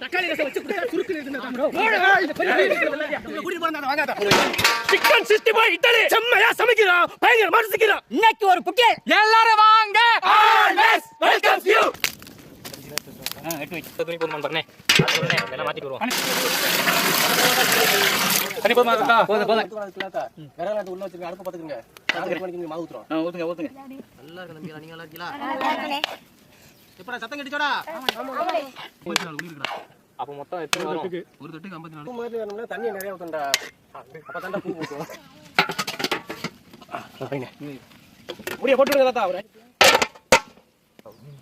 தக்காளி ரசம் வச்சு குடிச்சா சுருக்குன்னு இருந்தா சிக்கன் 65 இட்லி செம்மையா சமைக்கிறோம். பயங்கரமா ருசிக்கிறோம். இன்னைக்கு ஒரு புட்டி எல்லாரும் வாங்க. Always welcomes you. எட்டு வை. துணி போடுமா பண்ணே. அதுனே எல்லாம் மாத்திட்டு வருவோம். தண்ணி போடுமா அக்கா. போடு. விறகுலாட்டு உள்ள வச்சிருங்க. அடுப்பு பாத்துக்கங்க. சாப்பிட்டு பண்ணிக்கங்க. மாவு ஊத்துறோம். ஊத்துங்க. நல்லா இருக்கு நம்பியா. நீங்க நல்லா இருக்கீங்களா? நல்லா இருக்கனே. எப்படா சத்தம் கேட்டுச்சோடா? ஆமாடா. 54 குடி இருக்குடா. அப்ப மொத்தம் எத்தனை வரும்? ஒரு தொட்டுக்கு 54. பூ மாதிரி வரணும்னா தண்ணி நிறைய ஊத்தண்டா. அப்ப தாண்டா பூ ஊத்தும். பையனே. முடிய போட்டுடுங்க தாத்தா அவரே.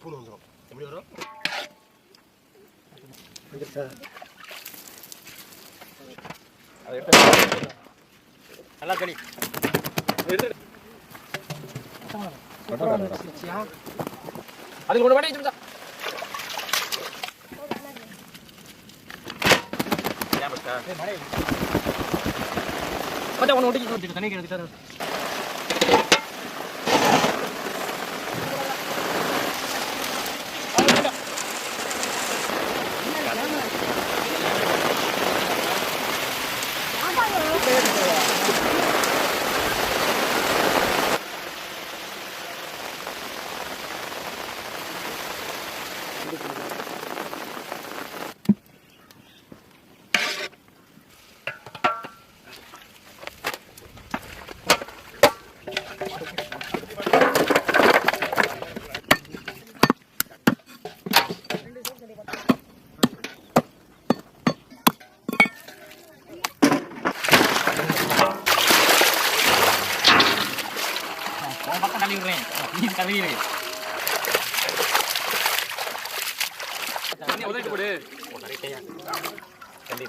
பூ வந்துரும். எப்படி வரும்? நல்லா கடி. அதுக்கு ஒரு வாட்டி வச்சுடா. ஏன் பட்டா? ஏய் மடை. கொஞ்சம் ஒண்ணு ஒட்டிக்கு தண்ணி கேக்குதா?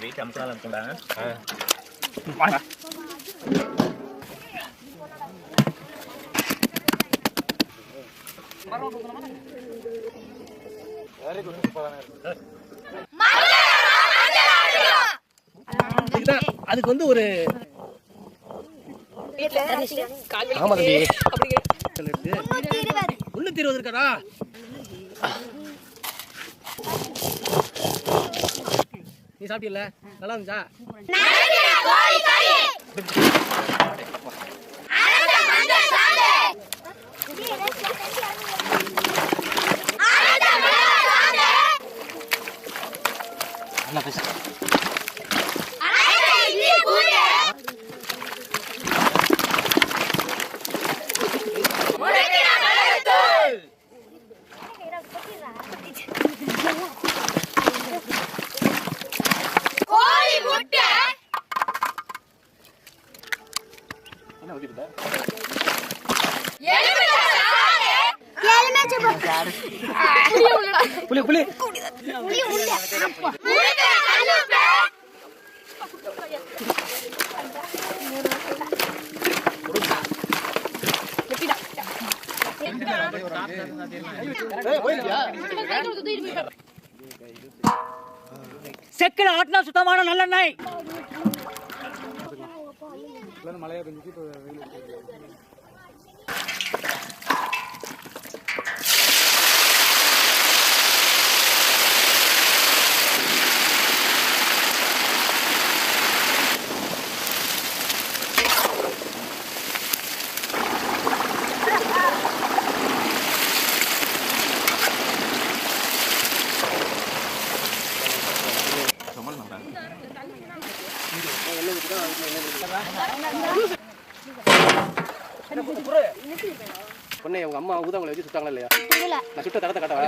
வெயிட் அமுக்கலாம் இருக்கும்டா. அதுக்கு வந்து ஒரு 320 இருக்காடா. நீ சாப்பிட்டீல்ல? நல்லா இருந்துச்சா? நல்லா பேச. புளி புளி செக்கில ஆட்டினா சுத்தமான நல்லெண்ணெய். மழையா பெஞ்சிச்சு. இப்போ வெயில் பொண்ணே உங்க அம்மா ஊதாங்களை வச்சு சுத்தாங்களா இல்லையா? நான் சுட்ட தரத்தை காட்டவா?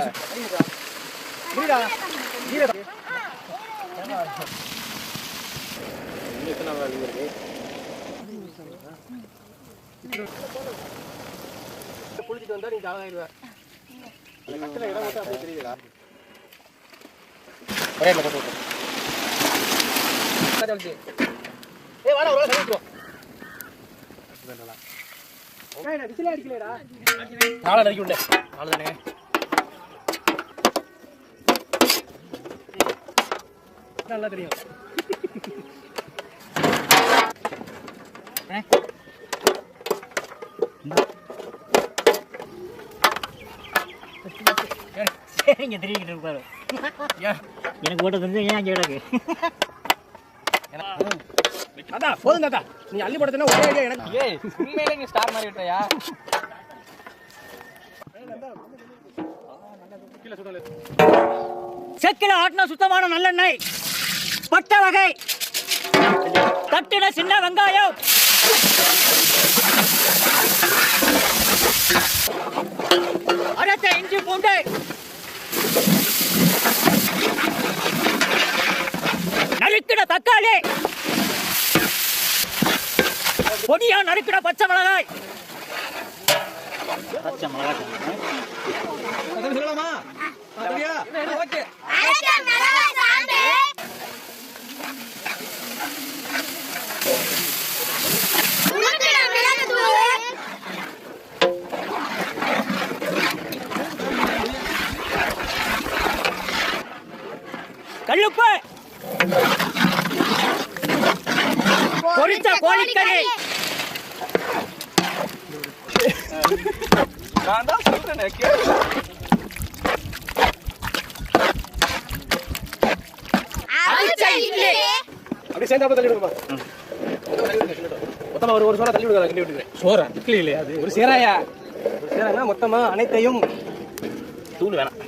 குளிச்சுட்டு வந்தா நீங்க ஆளாயிருவ. கட்டில இடம் மட்டும் அப்படியே தெரியுதா? ஒரே இடத்துல போட்டு. ஏய் வாடா ஒரு சமைக்கிறோம். ஏய் விசில் அடிக்கலடா. நாளை அடிக்க விடு. அவ்வளவுதானே. நல்லா தெரியும். சரிங்க தெரியுது பாரு. எனக்கு ஓட்ட தெரிஞ்சு ஏன் அங்கே கிடக்கு தாத்தா போதும் தாத்தா நீ அள்ளி போடுறதுன்னா ஒரே ஐடியா எனக்கு ஏய் உண்மையிலே நீ ஸ்டார் மாதிரி விட்டயா செக்கில் ஆட்டின சுத்தமான நல்லெண்ணெய், பட்டை வகை, தட்டின சின்ன வெங்காயம், அரைத்த இஞ்சி பூண்டு, நறுக்கின தக்காளி, பொடியா நறுக்கின பச்சை மிளகாய். பச்சை மிளகாய் சொல்லலாமா ஓகே கல்லுப்பு, பொரித்த கோழிக்கறி, நான் தான் சொல்றேனே கேளு அப்படி சேர்ந்து தள்ளி விடுமா மொத்தமா ஒரு சோறா தள்ளி விடுங்க கிண்டி விட்டுக்கிறேன் சோறா இட்லி இல்லையா அது ஒரு சேராயா ஒரு சேரானா மொத்தமா அனைத்தையும் தூள் வேணாம்.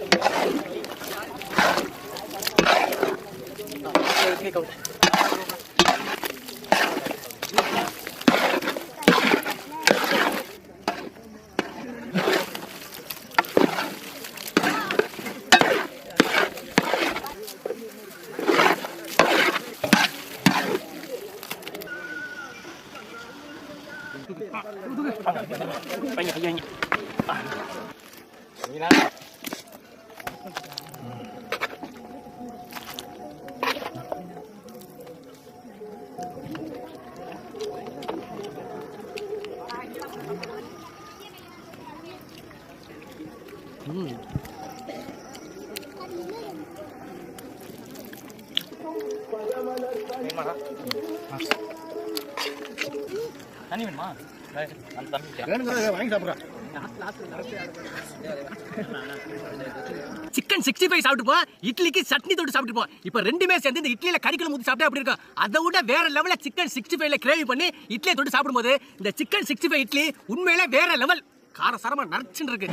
தண்ணி வேணுமா வாங்கி சாப்பிடுறேன் சிக்கன் 65 சாப்பிட்டு போ, இட்லிக்கு சட்னி தொட்டு சாப்பிட்டு போ. இப்ப ரெண்டுமே சேர்ந்து இந்த இட்லியில கறிக்குள்ள ஊத்தி சாப்பிட்டா அப்படி இருக்கும். அதை விட வேற லெவல்ல சிக்கன் 65ல கிரேவி பண்ணி இட்லியை தொட்டு சாப்பிடும்போது இந்த சிக்கன் 65 இட்லி உண்மையிலே வேற லெவல். காரசாரமா நரைச்சுன்னு இருக்கு.